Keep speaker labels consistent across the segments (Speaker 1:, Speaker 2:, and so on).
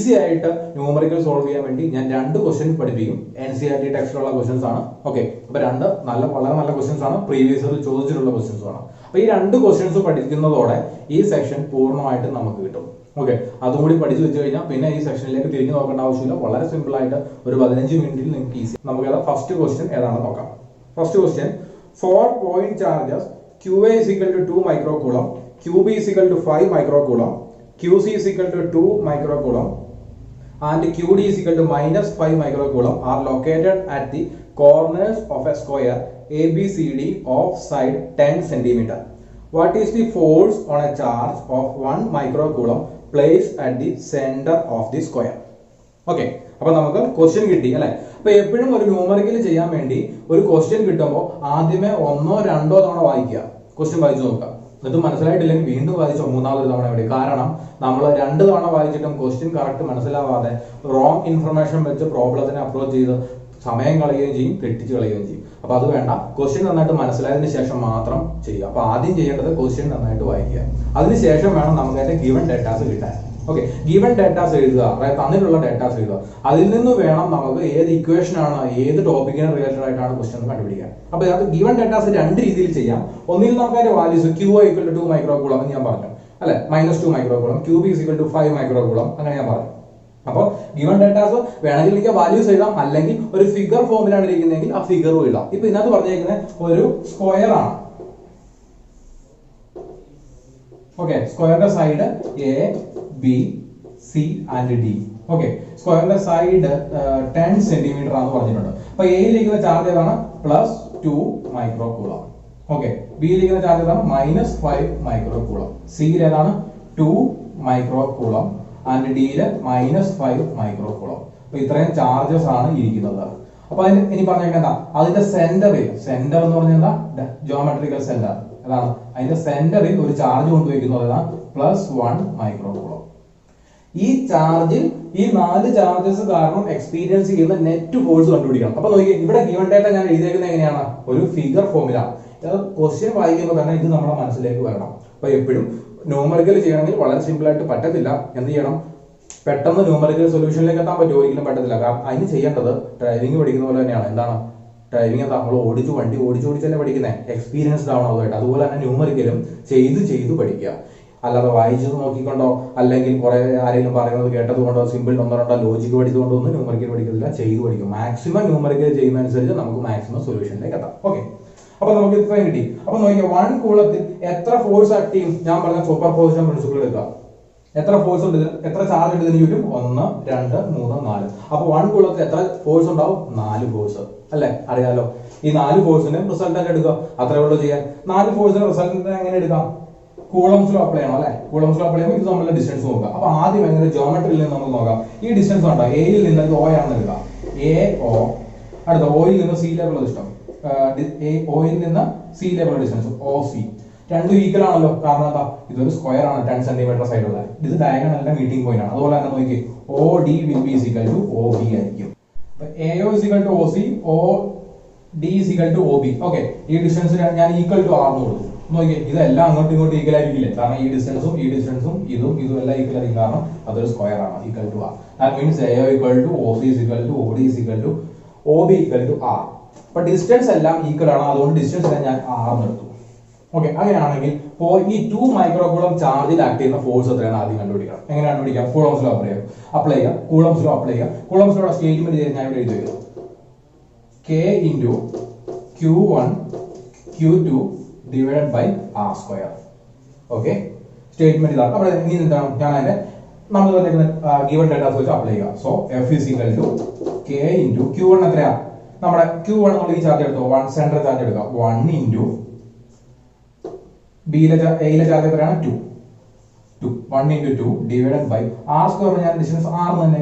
Speaker 1: Easy ആയിട്ട് numerical solve ചെയ്യാൻ വേണ്ടി ഞാൻ 2 ക്വസ്റ്റ്യൻ പഠിപ്പിക്കും. NCERT ടെക്സ്റ്റിലുള്ള ക്വസ്റ്റ്യൻസ് ആണ്. ഓക്കെ, അപ്പൊ വളരെ നല്ല ക്വസ്റ്റ്യൻസ് ആണ്, പ്രീവിയസ് ഇയർ ചോദിച്ചിട്ടുള്ള ക്വസ്റ്റ്യൻസ് ആണ്. അപ്പൊ ഈ 2 ക്വസ്റ്റ്യൻസ് പഠിക്കുന്നതോടെ ഈ സെക്ഷൻ പൂർണ്ണമായിട്ട് നമുക്ക് കിട്ടും. ഓക്കെ, അതും കൂടി പഠിച്ചു വെച്ച് കഴിഞ്ഞാൽ പിന്നെ ഈ സെക്ഷനിലേക്ക് തിരിഞ്ഞു നോക്കേണ്ട ആവശ്യമില്ല. വളരെ സിമ്പിൾ ആയിട്ട് ഒരു 15 മിനിറ്റിൽ നിങ്ങൾക്ക് ഈസി. നമുക്ക് ഫസ്റ്റ് ക്വസ്റ്റ്യൻ ഏതാണെന്ന് നോക്കാം. First question, 4 point charges QA is equal to 2 microcoulomb, QB is equal to 5 microcoulomb, QC is equal to 2 microcoulomb and QD is equal to minus 5 microcoulomb are located at the corners of a square ABCD of side 10 centimeter. What is the force on a charge of 1 microcoulomb placed at the center of the square? Okay, അപ്പൊ നമുക്ക് question കിട്ടി അല്ലെ. അപ്പൊ എപ്പോഴും ഒരു numerical ചെയ്യാൻ വേണ്ടി ഒരു ക്വസ്റ്റ്യൻ കിട്ടുമ്പോൾ ആദ്യമേ 1 2 തവണ വായിക്കുക, ക്വസ്റ്റ്യൻ വായിച്ചു നോക്കുക. എന്നിട്ട് മനസ്സിലായിട്ടില്ലെങ്കിൽ വീണ്ടും വായിച്ചോ 3ാമതൊരു തവണ വേണ്ടി. കാരണം നമ്മൾ 2 തവണ വായിച്ചിട്ടും ക്വസ്റ്റ്യൻ കറക്റ്റ് മനസ്സിലാവാതെ റോങ് ഇൻഫർമേഷൻ വെച്ച് പ്രോബ്ലത്തിനെ അപ്രോച്ച് ചെയ്ത് സമയം കളയുകയും ചെയ്യും, തെറ്റിച്ച് കളയുകയും ചെയ്യും. അപ്പൊ അത് വേണ്ട. ക്വസ്റ്റ്യൻ നന്നായിട്ട് മനസ്സിലായതിനു ശേഷം മാത്രം ചെയ്യുക. അപ്പൊ ആദ്യം ചെയ്യേണ്ടത് ക്വസ്റ്റ്യൻ നന്നായിട്ട് വായിക്കുക. അതിനുശേഷം വേണം നമുക്ക് അതിന്റെ ഗിവൺ ഡേറ്റാസ് കിട്ടാൻ. ഓക്കെ, ഗിവൺ ഡേറ്റാസ് എഴുതുക, അതായത് തന്നിട്ടുള്ള ഡേറ്റാസ് എഴുതുക. അതിൽ നിന്ന് വേണം നമുക്ക് ഏത് ഇക്വേഷൻ ആണ്, ഏത് ടോപ്പിക്കിന് റിലേറ്റഡ് ആയിട്ടാണ് ക്വസ്റ്റ്യൻ കണ്ടുപിടിക്കാൻ. അപ്പൊ അത് ഗിവൺ ഡേറ്റാസ് 2 രീതിയിൽ ചെയ്യാം. ഒന്നിൽ നമുക്ക് അതിന്റെ വാല്യൂസ് QA = 2 microcoulomb എന്ന് ഞാൻ പറഞ്ഞു അല്ലെ, -2 microcoulomb, QB = 5 microcoulomb അങ്ങനെ ഞാൻ പറഞ്ഞു. അപ്പോൾ ഗിവൺ ഡേറ്റാസ് വേണമെങ്കിൽ എനിക്ക് വാല്യൂസ് എഴുതാം, അല്ലെങ്കിൽ ഒരു ഫിഗർ ഫോമിലാണ് ഇരിക്കുന്നതെങ്കിൽ ആ ഫിഗറും എഴുതാം. ഇപ്പൊ ഇതിനകത്ത് പറഞ്ഞിരിക്കുന്നത് ഒരു സ്ക്വയർ ആണ്. ഓക്കെ, സ്ക്വയറിന്റെ side ABC and D. Okay, സ്ക്വയറിന്റെ സൈഡ് 10 സെന്റിമീറ്റർ ആണെന്ന് പറഞ്ഞിട്ടുണ്ട്. അപ്പൊ എയിലിരിക്കുന്ന ചാർജ് ഏതാണ്? +2 microcoulomb. ഓക്കെ, ബിയിലിരിക്കുന്ന ചാർജ് ഏതാണ്? -5 microcoulomb. സിയിൽ ഏതാണ്? 2 microcoulomb ആൻഡ് ഡിയില് -5 microcoulomb. അപ്പൊ ഇത്രയും ചാർജസ് ആണ് ഇരിക്കുന്നത്. അപ്പൊ ഇനി പറഞ്ഞേക്കെന്താ, അതിന്റെ സെന്റർ എന്ന് പറഞ്ഞാൽ എന്താ? Geometrical centre. അതാണ് അതിന്റെ സെന്ററിൽ ഒരു ചാർജ് കൊണ്ടുവയ്ക്കുന്നത് ഏതാണ്? +1 microcoulomb. ഈ ചാർജിൽ ഈ 4 ചാർജസ് കാരണം എക്സ്പീരിയൻസ് ചെയ്യുന്ന നെറ്റ് ഫോഴ്സ് കണ്ടുപിടിക്കണം. അപ്പൊ നോക്കിയേ, ഇവിടെ ഗിവൺ ഡേറ്റ ഞാൻ എഴുതിയിരിക്കുന്നത് എങ്ങനെയാണ്? ഒരു ഫിഗർ ഫോമിലാണ്. ക്വസ്റ്റ്യൻ വായിക്കുമ്പോൾ തന്നെ ഇത് നമ്മുടെ മനസ്സിലേക്ക് വരണം. അപ്പൊ എപ്പോഴും ന്യൂമറിക്കൽ ചെയ്യണമെങ്കിൽ വളരെ സിമ്പിൾ ആയിട്ട് പറ്റത്തില്ല. എന്ത് ചെയ്യണം? പെട്ടെന്ന് ന്യൂമറിക്കൽ സൊല്യൂഷനിലേക്ക് എത്താൻ പറ്റുമോ? ഒരിക്കലും പറ്റത്തില്ല. കാരണം അതിന് ചെയ്യേണ്ടത് ഡ്രൈവിംഗ് പഠിക്കുന്ന പോലെ തന്നെയാണ്. എന്താണ് ഡ്രൈവിംഗ്? എന്താ, നമ്മൾ വണ്ടി ഓടിച്ചല്ലേ പഠിക്കുന്നത്, എക്സ്പീരിയൻസ്ഡ് ആവണം അതുമായിട്ട്. അതുപോലെ തന്നെ ന്യൂമറിക്കലും ചെയ്ത് പഠിക്കുക. അല്ലാതെ വായിച്ചത് നോക്കിക്കൊണ്ടോ അല്ലെങ്കിൽ കുറെ ആരെങ്കിലും പറയുന്നത് കേട്ടത് കൊണ്ടോ സിമ്പിൾ 1 2 ലോജിക്ക് പഠിച്ചുകൊണ്ടോ ഒന്നും ന്യൂമറിക്കൽ പഠിക്കത്തില്ല, ചെയ്ത് പഠിക്കും. മാക്സിമം ന്യൂമറിക്കൽ ചെയ്യുന്നതനുസരിച്ച് നമുക്ക് മാക്സിമം സൊല്യൂഷനിലേക്ക് എത്താം. ഓക്കെ, അപ്പൊ നമുക്ക് ഇത്രയും കിട്ടി. അപ്പൊ നോക്കിയാൽ 1 കൂളത്തിൽ എത്ര ഫോഴ്സ് ആക്ട് ചെയ്യും? ഞാൻ പറഞ്ഞ സൂപ്പർ പൊസിഷൻ പ്രിൻസിപ്പിൾ എടുക്കുക. എത്ര ഫോഴ്സ് ഉണ്ട്, എത്ര ചാർജ് ഉണ്ട് ഇതിന് ചുറ്റും? 1 2 3 4. അപ്പൊ 1 കൂളത്തിൽ എത്ര ഫോഴ്സ് ഉണ്ടാവും? 4 ഫോഴ്സ് അല്ലെ, അറിയാലോ. ഈ 4 ഫോഴ്സിന്റെ റിസൾട്ടന്റ് എടുക്കുക, അത്രേ ഉള്ളൂ ചെയ്യാൻ. 4 ഫോഴ്സിന്റെ റിസൾട്ടന്റ് എങ്ങനെ എടുക്കാം? കൂളംസിലോ അപ്ലൈ ചെയ്യണം അല്ലെ. കൂളംസിലോ അപ്ലൈ ചെയ്യുമ്പോൾ ഇത് നമ്മളുടെ ഡിസ്റ്റൻസ് നോക്കാം. അപ്പൊ ആദ്യം എങ്ങനെ ജോമെട്രിയിൽ നിന്ന് നമുക്ക് നോക്കാം. ഈ ഡിസ്റ്റൻസ് ഉണ്ടോ, എയിൽ നിന്ന് ഇത് O ആണെന്ന് എടുക്കാം. AO. അടുത്ത ഓയിൽ നിന്ന് സി ലെവൽ ഡിസ്റ്റൻസ്, ഓയിൽ നിന്ന് സി ലെവൽ ഡിസ്റ്റൻസ് OC. രണ്ടും ഈക്വൽ ആണല്ലോ. കാരണം എന്താ, ഇതൊരു സ്ക്വയർ ആണ്, 10 സെന്റിമീറ്റർ സൈഡുള്ള. ഇത് ഡയഗണലിന്റെ മീറ്റിംഗ് പോയിന്റ് ആണ്. അതുപോലെ തന്നെ നോക്കി, OD will be equal to OB ആയിരിക്കും. AO is equal to OC, OD is equal to OB. Okay, ഈ ഡിസ്റ്റൻസ് ഞാൻ ഈക്വൽ ടു R എന്ന് കൊടുത്തു. നോക്കിയേ, ഇതെല്ലാം അങ്ങോട്ടും ഇങ്ങോട്ടും ഈക്വൽ ആയിരിക്കില്ലേ? കാരണം ഈ ഡിസ്റ്റൻസും ഇതും എല്ലാം ഈക്വൽ ആയിരിക്കും. കാരണം അതൊരു സ്ക്വയർ ആണ്, equal to R. That means AO equal to OC is equal to OD is equal to OB equal to R. അപ്പൊ ഡിസ്റ്റൻസ് എല്ലാം ഈക്വൽ ആണ്, അതുകൊണ്ട് ഡിസ്റ്റൻസ് ഞാൻ R എന്ന് എടുത്തു. ഓക്കെ, അങ്ങനെയാണെങ്കിൽ ഈ 2 microcoulomb ചാർജിൽ ആക്ട് ചെയ്യുന്ന ഫോഴ്സ് എത്രയാണ് ആദ്യം കണ്ടുപിടിക്കണം. എങ്ങനെ കണ്ടുപിടിക്കാം? കൂളംസിലോ അപ്ലൈ ചെയ്യാം. കൂളംസിലുള്ള സ്റ്റേറ്റ്മെന്റ് ഞാൻ ഇവിടെ എഴുതി വരും. K into Q1 Q2 divided by R square. Okay, statement ഇതാണ്. അപ്പോൾ ഇനി എന്താണ്, ഞാൻ അതിന്റെ നമ്മൾ ഗിവൺ ഡേറ്റാസ് വെച്ച് അപ്ലൈ ചെയ്യുക. So F is equal to K into Q1 എത്രയാ? നമ്മുടെ Q1 നമ്മൾ ഈ ചാർജ് എടുത്തോ, 1 സെന്റർ ചാർജ് എടുക്കുക. 1 into എയിലെ ചാർജ് എത്രയാണ്? 2. 1 into 2 divided by R square. ഞാൻ ഡിസ്റ്റൻസ് R തന്നെ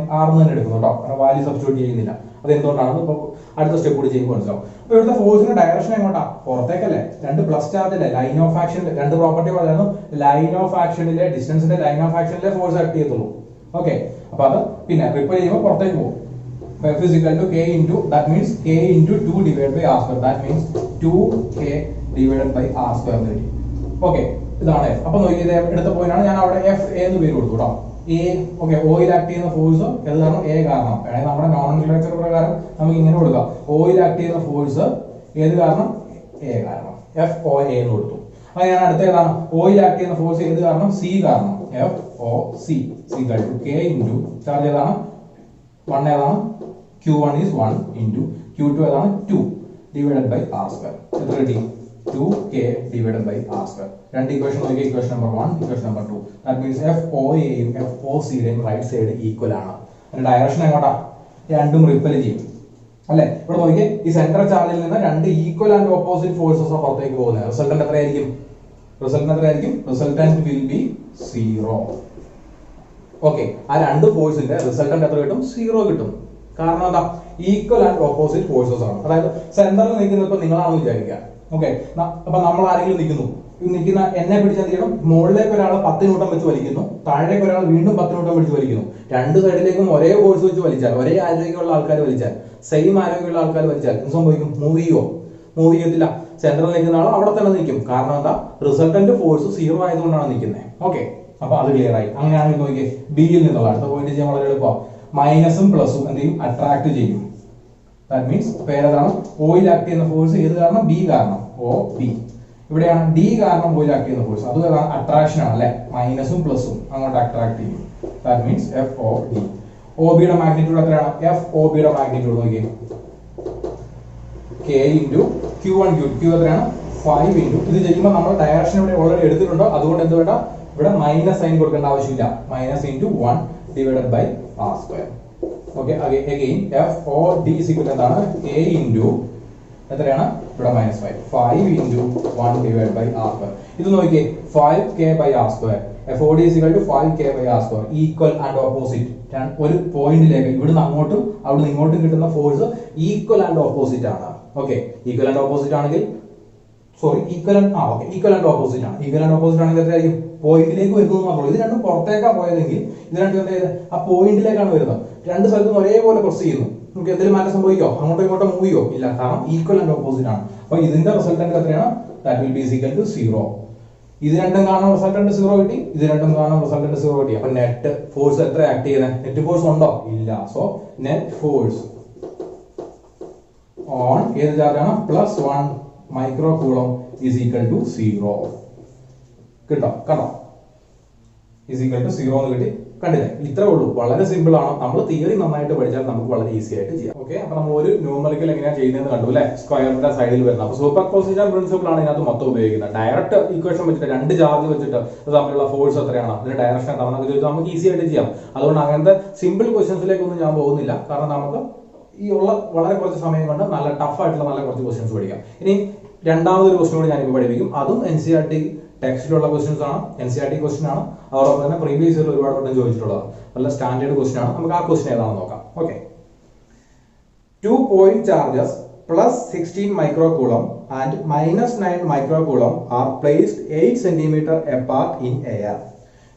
Speaker 1: എടുക്കുന്നു കേട്ടോ, കാരണം വാല്യൂ സബ്സ്റ്റിറ്റ്യൂട്ട് ചെയ്യുന്നില്ല. അത് എന്തുകൊണ്ടാണെന്ന് ഇപ്പോൾ അടുത്ത സ്റ്റെപ്പ് കൂടി ചെയ്യുമ്പോൾ മനസ്സിലാവും. അപ്പൊ ഇവിടുത്തെ ഫോഴ്സിന്റെ ഡയറക്ഷൻ എങ്ങോട്ടാ? പുറത്തേക്കല്ലേ. 2 പ്ലസ് ചാർജല്ലേ, ലൈൻ ഓഫ് ആക്ഷനിൽ 2 പ്രോപ്പർട്ടി പറയുന്നു. ലൈൻ ഓഫ് ആക്ഷനിലെ ഡിസ്റ്റൻസിന്റെ ലൈൻ ഓഫ് ആക്ഷനിലെ ഫോഴ്സ് ആക്ട് ചെയ്യത്തുള്ളൂ. ഓക്കെ, അപ്പൊ അത് പിന്നെ റിപ്പൽ ചെയ്യുമ്പോൾ പുറത്തേക്ക് പോകും. F is equal to K into, that means K into 2 divided by R square. That means 2K divided by R square. Okay, ഇതാണ് F. അപ്പൊ നോക്കിയത് എടുത്ത പോയിന്റ് ആണ്. ഞാൻ അവിടെ FA എന്ന് പേര് കൊടുത്തു കേട്ടോ. എ ഓക്കെ ഓയിൽ ആക്ട് ചെയ്യുന്ന ഫോഴ്സ് ഏത് കാരണം എ കാരണം അതായത് നമ്മുടെ നോമൻക്ലേച്ചർ പ്രകാരം നമുക്ക് ഇങ്ങനെ കൊടുക്കാം ഓയിൽ ആക്ട് ചെയ്യുന്ന ഫോഴ്സ് ഏത് കാരണം എ കാരണം എഫ് ഒ എ എന്ന് കൊടുത്തു. അത് ഞാൻ അടുത്ത ഏതാണ് ഓയിൽ ആക്ട് ചെയ്യുന്ന ഫോഴ്സ് ഏത് കാരണം സി കാരണം F O C equal to K into charge ഏതാണ് 1 ഏതാണ് Q1 is 1 into Q2 ഏതാണ് 2 divided by r square എത്ര കിട്ടി 2k divided by r square. രണ്ട് ഇക്വേഷൻ നോക്കി equation number 1 equation number 2 that means FOA യും FOC യുടെയും റൈറ്റ് സൈഡ് ഈക്വൽ ആണ്. അതിന്റെ ഡയറക്ഷൻ എങ്ങോട്ടാ രണ്ടും റിപ്പൽ ചെയ്യും അല്ലേ. ഇവിടെ നോക്കിയേ ഈ സെൻട്രൽ ചാർജിൽ നിന്ന് രണ്ട് ഈക്വൽ ആൻഡ് ഓപ്പോസിറ്റ് ഫോഴ്സസ് പുറത്തേക്ക് പോകുന്നത് റിസൾട്ടന്റ് എത്രയായിരിക്കും റിസൾട്ടന്റ് വിൽ ബി 0. ഓക്കെ ആ രണ്ട് ഫോഴ്സിന്റെ റിസൾട്ടന്റ് എത്ര കിട്ടും 0 കിട്ടും. കാരണം എന്താ ഈക്വൽ ആൻഡ് ഓപ്പോസിറ്റ് ഫോഴ്സസ് ആണ്. അതായത് സെന്ററിൽ നിൽക്കുന്നപ്പോൾ നിങ്ങളാണെന്ന് വിചാരിക്കുക. ഓക്കെ അപ്പൊ നമ്മൾ ആരെങ്കിലും നിൽക്കുന്ന എന്നെ പിടിച്ച് എന്ത് ചെയ്യണം മുകളിലേക്ക് ഒരാൾ 10 ന്യൂട്ടൺ വെച്ച് വലിക്കുന്നു, താഴേക്ക് ഒരാൾ വീണ്ടും 10 ന്യൂട്ടൺ വെച്ച് വലിക്കുന്നു. രണ്ട് സൈഡിലേക്കും ഒരേ ഫോഴ്സ് വെച്ച് വലിച്ചാൽ ഒരേ ആരോഗ്യമുള്ള ആൾക്കാർ വലിച്ചാൽ സെയിം ആരോഗ്യമുള്ള ആൾക്കാർ വലിച്ചാൽ എന്ത് സംഭവിക്കും മൂവ് ചെയ്യത്തില്ല. സെന്ററിൽ നിൽക്കുന്ന ആൾ അവിടെ തന്നെ നിൽക്കും. കാരണം എന്താ റിസൾട്ടന്റ് ഫോഴ്സ് 0 ആയതുകൊണ്ടാണ് നിൽക്കുന്നത്. ഓക്കെ അപ്പൊ അത് ക്ലിയർ ആയി. അങ്ങനെയാണെങ്കിൽ നോക്കിയേ ബിയിൽ നിന്നുള്ള അടുത്ത പോയിന്റ് ചെയ്യാൻ വളരെ എളുപ്പം. മൈനസും പ്ലസും എന്ത് ചെയ്യും അട്രാക്ട് ചെയ്യും. ദാറ്റ് മീൻസ് പേരതാണ് ഓയിൽ ആക്ട് ചെയ്യുന്ന ഫോഴ്സ് ഏത് കാരണം ബി കാരണം ഓ ബി. ഇവിടെയാണ് ഡി കാരണം ഓയിൽ ആക്ട് ചെയ്യുന്ന ഫോഴ്സ് അത് അട്രാക്ഷൻ ആണ് അല്ലെ. മൈനസും പ്ലസും അങ്ങോട്ട് അട്രാക്ട് ചെയ്യും. That means F O D. O ബിയുടെ മാഗ്നിറ്റ്യൂഡ് എത്രയാണ് എഫ് ഒ ബിയുടെ മാഗ്നിറ്റ്യൂഡ് നോക്കിയേ കെ ഇൻറ്റു Q1 Q എത്രയാണ് 5 ഇൻറ്റു ഇത് ചെയ്യുമ്പോൾ നമ്മൾ ഡയറക്ഷൻ ഇവിടെ ഓൾറെഡി എടുത്തിട്ടുണ്ടോ അതുകൊണ്ട് എന്ത് വേണ്ട ഇവിടെ മൈനസ് സൈൻ കൊടുക്കേണ്ട ആവശ്യമില്ല. Minus into 1 divided by r square. Okay again F O D is equal എന്താണ് കെ ഇൻറ്റു എത്രയാണ് ഇവിടെ -5 into 1 divide by r square. ഇത് നോക്കിയേ 5k by r square FOD is equal to 5k by r square equal and opposite. ഒരു പോയിന്റിലേക്ക് ഇവിടുന്ന് അങ്ങോട്ടും അവിടുന്ന് ഇങ്ങോട്ടും കിട്ടുന്ന ഫോഴ്സ് ഈക്വൽ ആൻഡ് ഓപ്പോസിറ്റ് ആണ്. ഓക്കെ ഈക്വൽ ആൻഡ് ഓപ്പോസിറ്റ് ആണെങ്കിൽ ഈക്വൽ ആൻഡ് ഓപ്പോസിറ്റ് ആണ്. ഈക്വൽ ആൻഡ് ഓപ്പോസിറ്റ് ആണെങ്കിൽ എത്രയായിരിക്കും പോയിന്റിലേക്ക് വരുന്നു മാത്രമേ. ഇത് രണ്ടും പുറത്തേക്കാ പോയതെങ്കിൽ ഇത് രണ്ടും എന്താ ചെയ്ത് ആ പോയിന്റിലേക്കാണ് വരുന്നത്. രണ്ട് സ്ഥലത്തും ഒരേപോലെ പ്രസ് ചെയ്യുന്നു. നമുക്ക് എന്തെങ്കിലും മാറ്റം സംഭവിക്കോ അങ്ങോട്ടോ ഇങ്ങോട്ടോ മൂവ് ചെയ്യോ ഇല്ല. കാരണം ഈക്വൽ ആൻഡ് ഓപ്പോസിറ്റ് ആണ്. അപ്പൊ ഇതിന്റെ റിസൾട്ടന്റ് എത്രയാണ് that will be equal to 0. ഇത് രണ്ടും കാണാൻ റിസൾട്ടന്റ് 0 കിട്ടി, ഇത് രണ്ടും കാണാൻ റിസൾട്ടന്റ് 0 കിട്ടി. അപ്പൊ നെറ്റ് ഫോഴ്സ് എത്ര ആക്ട് ചെയ്യുന്നത് നെറ്റ് ഫോഴ്സ് ഉണ്ടോ ഇല്ല. സോ നെറ്റ് ഫോഴ്സ് ഓൺ ഏത് ചാർജാണ് +1 micro coulomb is equal to 0 കണ്ടോ ഈസ് ഈക്വൽ ടു 0 എന്ന് കിട്ടി. കണ്ടില്ലേ ഇത്രേ ഉള്ളൂ. വളരെ സിമ്പിൾ ആണ്. നമ്മൾ തിയറി നന്നായിട്ട് പഠിച്ചാൽ നമുക്ക് വളരെ ഈസി ആയിട്ട് ചെയ്യാം. ഓക്കെ അപ്പൊ നമ്മൾ ഒരു ന്യൂമറിക്കൽ എങ്ങനെയാണ് ചെയ്യുന്നത് കണ്ടു അല്ലെ. സ്ക്വയറിന്റെ സൈഡിൽ വരുന്നത്. അപ്പൊ സൂപ്പർ പൊസിഷൻ പ്രിൻസിപ്പിൾ ആണ് ഇതിനകത്ത് മൊത്തം ഉപയോഗിക്കുന്നത്. ഡയറക്റ്റ് ഇക്വേഷൻ വെച്ചിട്ട് രണ്ട് ചാർജ് വെച്ചിട്ട് തമ്മിലുള്ള ഫോഴ്സ് എത്രയാണ് അതിന്റെ ഡയറക്ഷൻ എന്താണെന്നൊക്കെ ചോദിച്ചാൽ നമുക്ക് ഈസി ആയിട്ട് ചെയ്യാം. അതുകൊണ്ട് അങ്ങനത്തെ സിമ്പിൾ ക്വസ്റ്റ്യൻസിലേക്കൊന്നും ഞാൻ പോകുന്നില്ല. കാരണം നമുക്ക് ഈ ഉള്ള വളരെ കുറച്ച് സമയം കൊണ്ട് നല്ല ടഫ് ആയിട്ടുള്ള നല്ല കുറച്ച് ക്വസ്റ്റ്യൻസ് പഠിക്കാം. ഇനി രണ്ടാമതൊരു ക്വസ്റ്റ്യൻ കൂടി ഞാനിപ്പോൾ പഠിപ്പിക്കും. അതും NCERT ടെക്സ്റ്റിലുള്ള ക്വസ്റ്റ്യൻസ് ആണ്. NCERT ക്വസ്റ്റ്യൻ ആണ്. അതോടൊപ്പം തന്നെ പ്രീവിയസ് ഇയർ ഒരുപാട് വട്ടം ചോദിച്ചിട്ടുള്ളതാണ്. നല്ല സ്റ്റാൻഡേർഡ് ക്വസ്റ്റ്യൻ ആണ്. നമുക്ക് ആ ക്വസ്റ്റ്യൻ ഏതാണെന്ന് നോക്കാം. Okay 2 point charges +16 microcoulomb and -9 microcoulomb are placed 8 cm apart in air.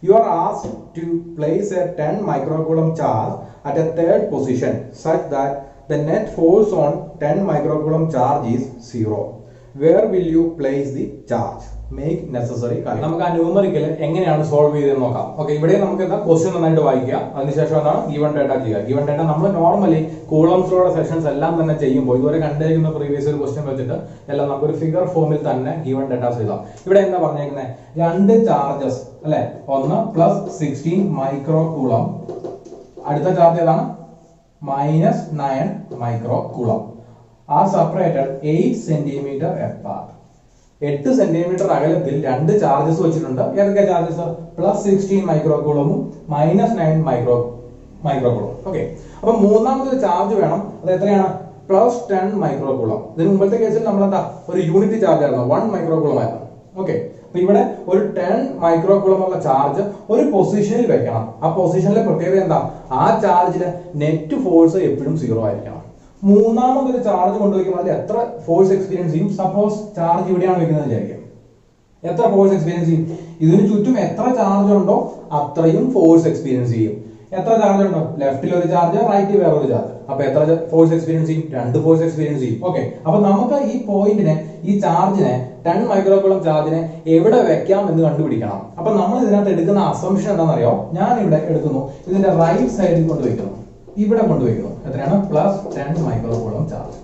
Speaker 1: You are asked to place a 10 microcoulomb charge at a third position such that the net force on 10 microcoulomb charge is 0. Where will you place the charge? Make necessary calculation. നമുക്ക് ആ numerical എങ്ങനെയാണ് solve ചെയ്തെന്ന് നോക്കാം. Okay ഇവിടെ നമുക്ക് എന്താ question നന്നായിട്ട് വായിക്കുക. അതിനുശേഷം എന്താണ് ഗിവൺ ഡേറ്റ ചെയ്യുക. ഗിവൺ ഡേറ്റ നമ്മൾ നോർമലി കൂളംസിലുള്ള സെഷൻസ് എല്ലാം തന്നെ ചെയ്യുമ്പോൾ ഇതുവരെ കണ്ടിരിക്കുന്ന പ്രീവിയസ് ഒരു ക്വസ്റ്റ്യൻ വെച്ചിട്ട് എല്ലാം നമുക്കൊരു ഫിഗർ ഫോമിൽ തന്നെ ഗിവൺ ഡേറ്റാസ് എഴുതാം. ഇവിടെ എന്താ പറഞ്ഞേക്കുന്നത് രണ്ട് ചാർജസ് അല്ലെ. ഒന്ന് +16 മൈക്രോ കൂളം, അടുത്ത ചാർജ് ഏതാണ് -9 മൈക്രോ കൂളം. ആ സെപ്പറേറ്റഡ് 8 സെന്റിമീറ്റർ അപ്പാർട്ട്. 8 സെന്റിമീറ്റർ അകലത്തിൽ രണ്ട് ചാർജസ് വെച്ചിട്ടുണ്ട്. ഏതൊക്കെ ചാർജസ് +16 മൈക്രോ കൂളമും -9 മൈക്രോ കൂളം. ഓക്കെ അപ്പൊ മൂന്നാമതൊരു ചാർജ് വേണം. അത് എത്രയാണ് +10 മൈക്രോ കൂളം. ഇതിന് മുമ്പത്തെ കേസിൽ നമ്മൾ എന്താ ഒരു യൂണിറ്റ് ചാർജ് ആയിരുന്നു 1 മൈക്രോ കൂളം ആയിരുന്നു. ഓക്കെ അപ്പൊ ഇവിടെ ഒരു 10 മൈക്രോ കൂളം ഉള്ള ചാർജ് ഒരു പൊസിഷനിൽ വെക്കണം. ആ പൊസിഷനിലെ പ്രത്യേകത എന്താ ആ ചാർജില് നെറ്റ് ഫോഴ്സ് എപ്പോഴും 0 ആയിരിക്കണം. മൂന്നാമതൊരു ചാർജ് കൊണ്ടുവയ്ക്കുമ്പോൾ അതിൽ എത്ര ഫോഴ്സ് എക്സ്പീരിയൻസ് ചെയ്യും. സപ്പോസ് ചാർജ് ഇവിടെയാണ് വെക്കുന്നത് വിചാരിക്കാം. എത്ര ഫോഴ്സ് എക്സ്പീരിയൻസ് ചെയ്യും. ഇതിന് ചുറ്റും എത്ര ചാർജ് ഉണ്ടോ അത്രയും ഫോഴ്സ് എക്സ്പീരിയൻസ് ചെയ്യും. എത്ര ചാർജ് ഉണ്ടോ? ലെഫ്റ്റിൽ ഒരു ചാർജ്, റൈറ്റിൽ വേറൊരു ചാർജ്. അപ്പൊ എത്ര ഫോഴ്സ് എക്സ്പീരിയൻസ് ചെയ്യും? 2 ഫോഴ്സ് എക്സ്പീരിയൻസ് ചെയ്യും. ഓക്കെ, അപ്പൊ നമുക്ക് ഈ പോയിന്റിനെ, ഈ ചാർജിനെ, 10 മൈക്രോകൂളം ചാർജിനെ എവിടെ വെക്കാം എന്ന് കണ്ടുപിടിക്കണം. അപ്പൊ നമ്മൾ ഇതിനകത്ത് എടുക്കുന്ന അസംഷൻ എന്താണെന്നറിയോ? ഞാൻ ഇവിടെ എടുക്കുന്നു, ഇതിന്റെ റൈറ്റ് സൈഡിൽ കൊണ്ടുവയ്ക്കുന്നു, ഇവിടെ കൊണ്ടുവയ്ക്കുന്നു. എത്രയാണ്? +10 മൈക്രോകൂളം ചാർജ്.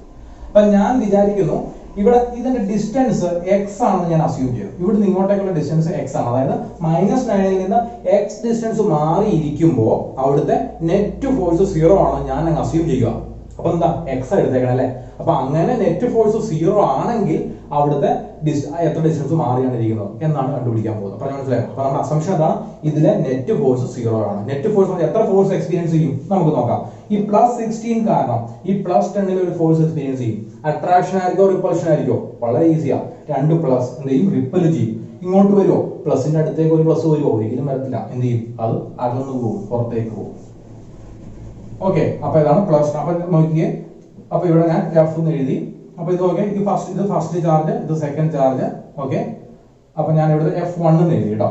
Speaker 1: അപ്പൊ ഞാൻ വിചാരിക്കുന്നു ഇവിടെ ഇതിന്റെ ഡിസ്റ്റൻസ് x ആണെന്ന് ഞാൻ അസ്യൂം ചെയ്തു. ഇവിടുന്ന് ഇങ്ങോട്ടേക്കുള്ള ഡിസ്റ്റൻസ് x ആണ്. അതായത് -9ൽ നിന്ന് x ഡിസ്റ്റൻസ് മാറിയിരിക്കുമ്പോൾ അവിടുത്തെ നെറ്റ് ഫോഴ്സ് 0 ആണെന്ന് ഞാൻ അങ്ങ് അസ്യൂം ചെയ്യുക. അപ്പൊ എന്താ? x എടുത്തേക്കണം അല്ലേ? അപ്പൊ അങ്ങനെ നെറ്റ് ഫോഴ്സ് 0 ആണെങ്കിൽ അവിടുത്തെ എത്ര ഡിസ്റ്റൻസ് മാറിയാണ് ഇരിക്കുന്നത് എന്നാണ് കണ്ടുപിടിക്കാൻ പോകുന്നത്. പറഞ്ഞു മനസ്സിലായോ? അപ്പൊ നമ്മുടെ അസംഷൻ എന്താണ്? ഇതിലെ നെറ്റ് ഫോഴ്സ് 0 ആണ്. നെറ്റ് ഫോഴ്സ് എത്ര ഫോഴ്സ് എക്സ്പീരിയൻസ് ചെയ്യും നമുക്ക് നോക്കാം. ഈ +16 കാരണം ഈ +10ൽ ഒരു ഫോഴ്സ് എക്സ്പീരിയൻസ് ചെയ്യും. അട്രാക്ഷൻ ആയിരിക്കോ റിപ്പൾഷൻ ആയിരിക്കോ? വളരെ ഈസിയാ. 2 പ്ലസ് എന്ത് ചെയ്യും? റിപ്പൽ ചെയ്യും. ഇങ്ങോട്ട് വരുമോ? പ്ലസിന്റെ അടുത്തേക്ക് ഒരു പ്ലസ് വരുമോ? ഒരിക്കലും വരത്തില്ല. എന്ത് ചെയ്യും? അത് അകന്നു പോകും, പുറത്തേക്ക് പോകും. ഓക്കെ, അപ്പൊ ഇതാണ് പ്ലസ്. അപ്പൊ നോക്കിയേ, അപ്പൊ ഇവിടെ ഞാൻ F എന്ന് എഴുതി. അപ്പൊ ഇത് നോക്കിയേ, ഇത് ഫസ്റ്റ് ചാർജ്, ഇത് സെക്കൻഡ് ചാർജ്. ഓക്കെ, അപ്പൊ ഞാൻ ഇവിടെ F1 എന്ന് എഴുതി കേട്ടോ.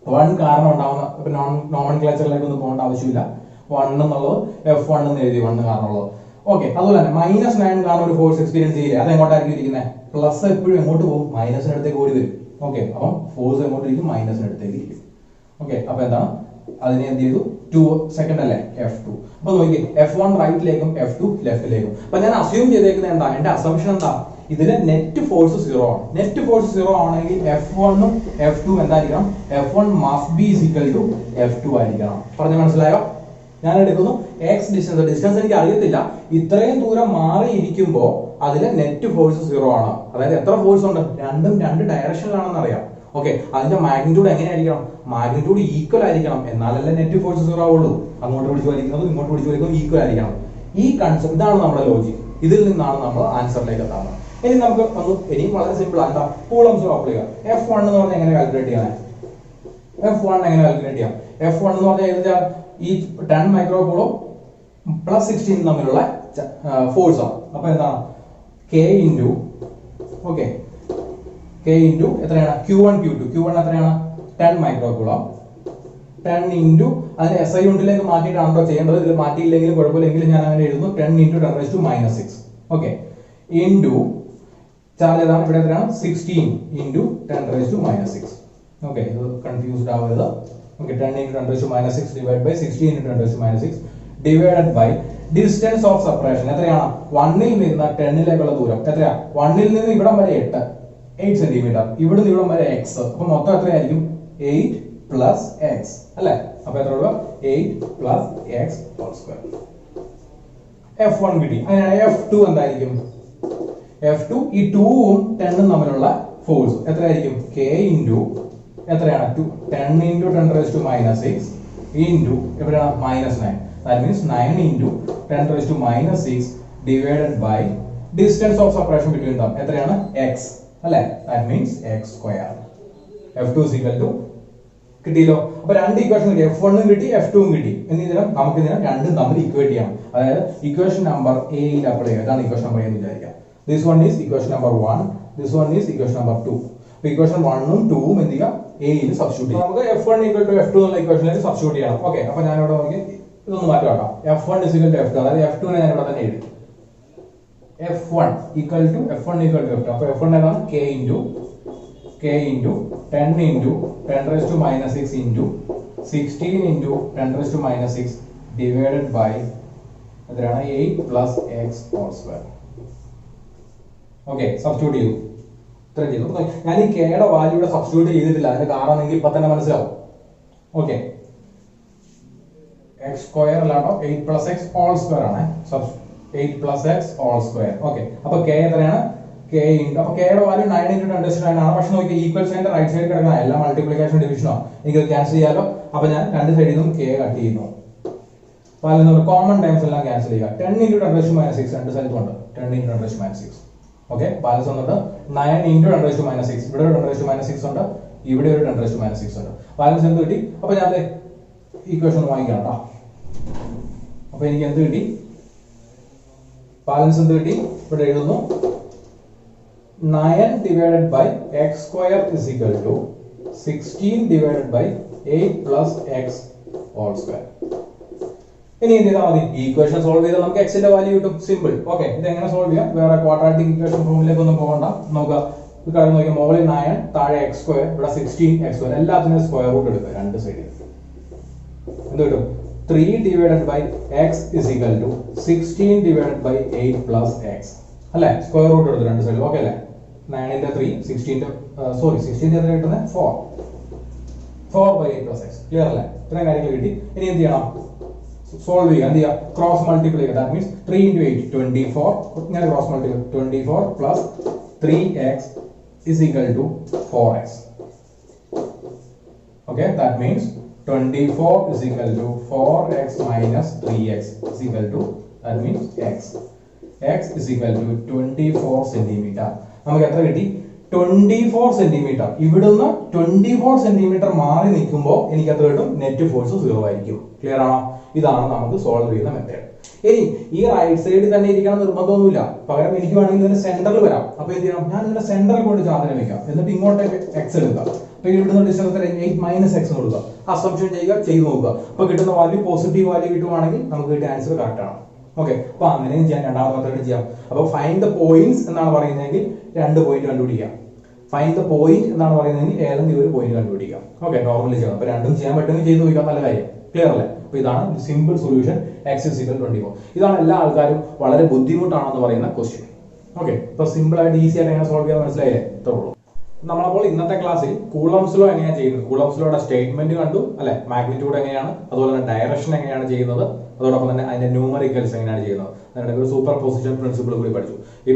Speaker 1: 1 കാരണം ഉണ്ടാവുന്ന, ഇപ്പൊ നോമൻക്ലേച്ചറിലേക്ക് ഒന്നും പോകേണ്ട ആവശ്യമില്ല. 1 എന്നുള്ളത് F1 എന്ന് എഴുതി, 1 കാരണമുള്ളത്. ഓക്കെ, അതുപോലെ തന്നെ -9 കാരണം ഒരു ഫോഴ്സ് എക്സ്പീരിയൻസ് ചെയ്യില്ല. അത് എങ്ങോട്ടായിരിക്കും ഇരിക്കുന്നത്? പ്ലസ് എപ്പോഴും എങ്ങോട്ട് പോകും? മൈനസിന് അടുത്തേക്ക് ഓടി വരും. ഓക്കെ, അപ്പം ഫോഴ്സ് എങ്ങോട്ട് ഇരിക്കും? മൈനസിന് അടുത്തേക്ക് ഇരിക്കും. ഓക്കെ, അപ്പൊ എന്താണ്? അതിനെ എന്ത് ചെയ്തു? 2 സെക്കൻഡ് അല്ലേ? F2. അപ്പൊ നോക്കി, F1 റൈറ്റിലേക്കും F2 ലെഫ്റ്റിലേക്കും. അപ്പൊ ഞാൻ അസ്യൂം ചെയ്തേക്കുന്നത് എന്താ? എന്റെ അസംഷൻ എന്താ? ഇതിലെ നെറ്റ് ഫോഴ്സ് 0 ആണ്. നെറ്റ് ഫോഴ്സ് 0 ആണെങ്കിൽ F1 ഉം F2 എന്തായിരിക്കണം? F1 must be = F2 ആയിരിക്കണം. പറഞ്ഞു മനസ്സിലായോ? ഞാൻ എടുക്കുന്നു x ഡിസ്റ്റൻസ് എനിക്ക് അറിയത്തില്ല. ഇത്രയും ദൂരം മാറി ഇരിക്കുമ്പോൾ അതിലെ നെറ്റ് ഫോഴ്സ് 0 ആണ്. അതായത് എത്ര ഫോഴ്സ് ഉണ്ട്? രണ്ടും 2 ഡയറക്ഷനിലാണെന്ന് അറിയാം. ഓക്കെ, അതിന്റെ മാഗ്നിറ്റ്യൂഡ് എങ്ങനെയായിരിക്കണം? മാഗ്നിറ്റ്യൂഡ് ഈക്വൽ ആയിരിക്കണം, എന്നാലല്ലേ നെറ്റ് ഫോഴ്സ് 0 ആവുള്ളൂ. അങ്ങോട്ട് പിടിച്ചു വലിക്കുന്നതും ഇങ്ങോട്ട് പിടിച്ചു വലിക്കുന്നതും ഈക്വൽ ആയിരിക്കണം. ഈ കൺസെപ്റ്റ്, ഇതാണ് നമ്മുടെ ലോജിക്. ഇതിൽ നിന്നാണ് നമ്മൾ ആൻസറിലേക്ക് എത്താവുന്നത്. ഇനി നമുക്ക് ഇനിയും വളരെ സിമ്പിൾ ആണ്. കൂളംസ് ലോ അപ്ലൈ ചെയ്യാം. F1 എന്ന് പറഞ്ഞാൽ എങ്ങനെ കാൽക്കുലേറ്റ് ചെയ്യാൻ? F1 എങ്ങനെ കാൽക്കുലേറ്റ് ചെയ്യാം? F1 എന്ന് പറഞ്ഞാൽ ഈ 10 മൈക്രോകൂളം +16 തമ്മിലുള്ള ഫോഴ്സ് ആണ്. അപ്പൊ എന്താണ്? K ഇൻറ്റു എത്രയാണ്? Q1 Q2. Q1 എത്രയാണ്? 10 മൈക്രോകൂളം. 10 ഇൻറ്റു അതിന് SI യൂണിറ്റിലേക്ക് മാറ്റിയിട്ടാണോ ചെയ്യേണ്ടത്? ഇതിൽ മാറ്റിയില്ലെങ്കിലും കുഴപ്പമില്ലെങ്കിലും ഞാൻ അങ്ങനെ എഴുതുന്നു. 10 × 10⁻⁶. ഓക്കെ, ഇൻറ്റു ചാർജ് ഏതാണ്? ഇവിടെ എത്രയാണ്? 16 × 10⁻⁶. ഓക്കെ, ഇത് കൺഫ്യൂസ്ഡ് ആവരുത്. Okay, 10 × 10⁻⁶ divided by 16 × 10⁻⁶ divided by distance of separation. എത്രയാണ്? 1ൽ നിന്ന് 10ലേക്കുള്ള ദൂരം എത്രയാ? 1ൽ നിന്ന് ഇവിടം വരെ 8 സെന്റിമീറ്റർ. ഇവിടുന്ന് ഇവിടം വരെ x. അപ്പൊ മൊത്തം എത്രയായിരിക്കും? 8 + x അല്ലേ? അപ്പൊ എത്ര വരും? 8 + x². F1 കിട്ടി. അങ്ങനെ F2 എന്തായിരിക്കും? F2 ഈ 2 ഉം 10 ഉം തമ്മിലുള്ള ഫോഴ്സ് എത്രയായിരിക്കും? K ഇൻറ്റു എത്രയാണ്? 10 × 10⁻⁶ ഇൻറ്റു എവിടെയാണ്? -9. That means 9 × 10⁻⁶ divided by distance of separation between them. എത്രയാണ്? x അല്ലേ? That means x². F2 = കിട്ടിയല്ലോ. അപ്പൊ രണ്ട് ഇക്വേഷൻ കിട്ടി. F1 ഉം കിട്ടി, F2 ഉം കിട്ടി. എന്നിതിനും നമുക്ക് ഇതിനെ രണ്ടും തമ്മിൽ ഇക്വേറ്റ് ചെയ്യണം. അതായത് ഇക്വേഷൻ നമ്പർ A യിൽ അപ്ലൈ ചെയ്യുക. ഇതാണ് ഇക്വേഷൻ നമ്പർ A എന്ന് വിചാരിക്കാം. This one is equation number 1. This one is equation number 2. Equation 1 ഉം 2 ഉം എന്ത് ചെയ്യുക? A യിൽ സബ്സ്റ്റിറ്റ്യൂട്ട് ചെയ്യാം. നമുക്ക് F1 = F2 എന്നുള്ള ഇക്വേഷനിലേക്ക് സബ്സ്റ്റിറ്റ്യൂട്ട് ചെയ്യണം. ഓക്കെ, അപ്പൊ ഞാൻ ഇവിടെ നോക്കി ഇതൊന്ന് മാറ്റി വെക്കാം. F1 = F2. അതായത് F2 നെ ഞാൻ ഇവിടെ തന്നെ എഴുതി. F1 = F2. അപ്പൊ F1 ഏതാണ്? K × 10 × 10⁻⁶ ഇൻറ്റു 16 × 10⁻⁶ ഡിവൈഡഡ് ബൈ എത്രയാണ്? 8 + x². ഓക്കെ, സബ്സ്റ്റിറ്റ്യൂട്ട് ചെയ്തു. ഇത്രയും ചെയ്തു. ഞാൻ ഈ കെയുടെ വാല്യൂ ഇവിടെ സബ്സ്റ്റിറ്റ്യൂട്ട് ചെയ്തിട്ടില്ല. അതിന്റെ കാരണം നിങ്ങൾക്ക് ഇപ്പൊ തന്നെ മനസ്സിലാവും. ഓക്കെ, x² അല്ലാട്ടോ, 8 + x² ആണ്. 8 + x². ഓക്കെ, അപ്പൊ k എത്രയാണ്? K ഇൻറ്റു, അപ്പൊ കെയുടെ വാല്യൂ 9 × 10⁻⁹ ആണ്. പക്ഷെ നോക്കി, ഈക്വൽ സൈഡിന്റെ റൈറ്റ് സൈഡിൽ കിടക്കുന്ന എല്ലാ മൾട്ടിപ്ലിക്കേഷൻ ഡിവിഷനോ എനിക്ക് ക്യാൻസൽ ചെയ്യാലോ. അപ്പൊ ഞാൻ രണ്ട് സൈഡിൽ നിന്നും k കട്ട് ചെയ്യുന്നു. കോമൺ ടൈംസ് എല്ലാം ക്യാൻസൽ ചെയ്യുക. 10 × 10⁻⁶ രണ്ട് സ്ഥലത്തുണ്ട്. 10 × 10⁻⁶. ഓക്കെ, ബാലൻസ് വന്നിട്ട് 9 × 10⁻⁶. ഇവിടെ ഒരു 10⁻⁶ ഉണ്ട്, ഇവിടെ ഒരു 10⁻⁶ ഉണ്ട്. ബാലൻസ് എന്ത് കിട്ടി? അപ്പൊ ഞാൻ ഈക്വേഷൻ വാങ്ങിക്കാം കേട്ടോ. അപ്പൊ എനിക്ക് എന്ത് കിട്ടി? ബാലൻസ് എന്ത് കിട്ടി? ഇവിടെ എഴുതുന്നു 9 divided by x² is equal to 16 divided by 8 plus x whole square. ഇനി എന്ത് ചെയ്താൽ മതി, ഈ ഇക്വേഷൻ സോൾവ് ചെയ്താൽ നമുക്ക് എക്സിന്റെ വാല്യൂ കിട്ടും. സിമ്പിൾ. ഓക്കെ, ഇത് എങ്ങനെ സോൾവ് ചെയ്യാം? വേറെ ക്വാഡ്രാറ്റിക് ഇക്വേഷൻ ഫോമിലേക്ക് ഒന്നും പോകണ്ട. നോക്കുക, ഇത് കഴിഞ്ഞ് നോക്കിയാൽ മുകളിൽ 9, താഴെ x സ്ക്വയർ, ഇവിടെ 16x². എല്ലാത്തിനും സ്ക്വയർ റൂട്ട് എടുക്കുക രണ്ട് സൈഡിൽ. എന്ത് കിട്ടും? 3 divided by x is equal to 16 divided by 8 plus x. അല്ലേ? സ്ക്വയർ റൂട്ട് എടുത്തു രണ്ട് സൈഡിൽ. ഓക്കെ അല്ലേ? 9ന്റെ 3, 16ന്റെ 16ന്റെ എത്ര കിട്ടുന്നത്? 4. 4 by 8 plus x. ക്ലിയർ അല്ലേ? ഇത്രയും കാര്യങ്ങൾ കിട്ടി. ഇനി എന്ത് ചെയ്യണം? സോൾവ് ചെയ്യുക. എന്ത് ചെയ്യുക? ക്രോസ് മൾട്ടിപ്ലൈ ചെയ്യുക. That means 3 into 8 24. ഇങ്ങനെ cross multiply 24 plus 3x is equal to 4x. Okay, that means 24 is equal to 4x minus 3x is equal to, that means x. X is equal to 24 centimeter. നമുക്ക് എത്ര കിട്ടി? 24 centimetre. ഇവിടുന്ന് 24 centimetre മാറി നിൽക്കുമ്പോൾ എനിക്ക് എത്ര കിട്ടും? നെറ്റ് ഫോഴ്സ് 0 ആയിരിക്കും. ക്ലിയർ ആണോ? ഇതാണ് നമുക്ക് സോൾവ് ചെയ്യുന്ന മെത്തേഡ്. ഇനി ഈ റൈറ്റ് സൈഡിൽ തന്നെ ഇരിക്കണം നിർബന്ധമൊന്നുമില്ല. പകരം എനിക്ക് വേണമെങ്കിൽ ഇതിന്റെ സെന്ററിൽ വരാം. അപ്പൊ എന്ത് ചെയ്യണം? ഞാൻ ഇതിന്റെ സെന്ററിൽ കൊണ്ട് ചാർജിനെ വെക്കാം. എന്നിട്ട് ഇങ്ങോട്ടേക്ക് എക്സ് എടുക്കുക. അപ്പൊ ഇവിടുന്ന് ഡിസ്റ്റൻസ് 8 മൈനസ് എക്സ് കൊടുക്കുക. അസംപ്ഷൻ ചെയ്യുക, ചെയ്ത് നോക്കുക. അപ്പൊ കിട്ടുന്ന വാല്യൂ പോസിറ്റീവ് വാല്യൂ കിട്ടുവാണെങ്കിൽ നമുക്ക് കിട്ടിയ ആൻസർ കറക്റ്റ് ആണ്. ഓക്കെ, അപ്പൊ അങ്ങനെയും ചെയ്യാം. രണ്ടാമത്തെ മെത്തേഡ് ചെയ്യാം. അപ്പൊ ഫൈൻഡ് ദ പോയിന്റ്സ് എന്നാണ് പറയുന്നതെങ്കിൽ 2 പോയിന്റ് കണ്ടുപിടിക്കാം. ഫൈൻഡ് ദ പോയിന്റ് എന്നാണ് പറയുന്നതെങ്കിൽ ഏതെങ്കിലും ഒരു പോയിന്റ് കണ്ടുപിടിക്കാം. ഓക്കെ, നോർമലി ചെയ്യണം. അപ്പൊ രണ്ടും ചെയ്യാൻ പറ്റുമെങ്കിൽ ചെയ്ത് നോക്കാം. നല്ല കാര്യം. ക്ലിയർ അല്ലേ? അപ്പൊ ഇതാണ് simple solution. x is equal to 24. ഇതാണ് എല്ലാ ആൾക്കാരും വളരെ ബുദ്ധിമുട്ടാണെന്ന് പറയുന്ന ക്വസ്റ്റ്യൻ. ഓക്കെ, അപ്പൊ സിമ്പിൾ ആയിട്ട് ഈസി ആയിട്ട് എങ്ങനെ സോൾവ് ചെയ്യാൻ മനസ്സിലായില്ലേ? ഇത്രേ ഉള്ളൂ. നമ്മളപ്പോൾ ഇന്നത്തെ ക്ലാസ്സിൽ കൂളംസ് ലോ എങ്ങനെയാണ് ചെയ്യുന്നത്, കൂളംസ് ലോയുടെ സ്റ്റേറ്റ്മെന്റ് കണ്ടു അല്ലെ, മാഗ്നിറ്റ്യൂഡ് എങ്ങനെയാണ്, അതുപോലെ തന്നെ ഡയറക്ഷൻ എങ്ങനെയാണ് ചെയ്യുന്നത്, അതോടൊപ്പം തന്നെ അതിന്റെ ന്യൂമറിക്കൽസ് എങ്ങനെയാണ് ചെയ്യുന്നത്, അതിന്റെ ഒരു സൂപ്പർ പൊസിഷൻ പ്രിൻസിപ്പിൾ കൂടി പഠിച്ചു. ഈ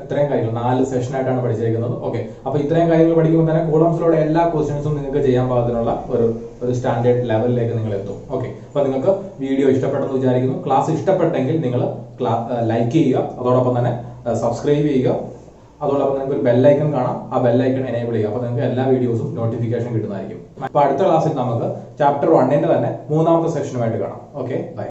Speaker 1: ഇത്രയും കാര്യങ്ങൾ 4 സെഷൻ ആയിട്ടാണ് പഠിച്ചിരിക്കുന്നത്. ഓക്കെ, അപ്പൊ ഇത്രയും കാര്യങ്ങൾ പഠിക്കുമ്പോൾ തന്നെ കൂളംസ് ലോയുടെ എല്ലാ ക്വസ്റ്റ്യൻസും നിങ്ങൾക്ക് ചെയ്യാൻ പാകത്തിനുള്ള ഒരു സ്റ്റാൻഡേർഡ് ലെവലിലേക്ക് നിങ്ങൾ എത്തും. ഓക്കെ, അപ്പൊ നിങ്ങൾക്ക് വീഡിയോ ഇഷ്ടപ്പെട്ടെന്ന് വിചാരിക്കുന്നു. ക്ലാസ് ഇഷ്ടപ്പെട്ടെങ്കിൽ നിങ്ങൾ ലൈക്ക് ചെയ്യുക, അതോടൊപ്പം തന്നെ സബ്സ്ക്രൈബ് ചെയ്യുക. അതോടൊപ്പം നിങ്ങൾക്ക് ഒരു ബെല്ലൈക്കൺ കാണാം, ആ ബെല്ലൈക്കൺ എനേബിൾ ചെയ്യുക. അപ്പൊ നിങ്ങൾക്ക് എല്ലാ വീഡിയോസും നോട്ടിഫിക്കേഷൻ കിട്ടുന്നതായിരിക്കും. അപ്പൊ അടുത്ത ക്ലാസ്സിൽ നമുക്ക് ചാപ്റ്റർ 1ന്റെ തന്നെ 3ാമത്തെ സെക്ഷനുമായിട്ട് കാണാം. Okay, by.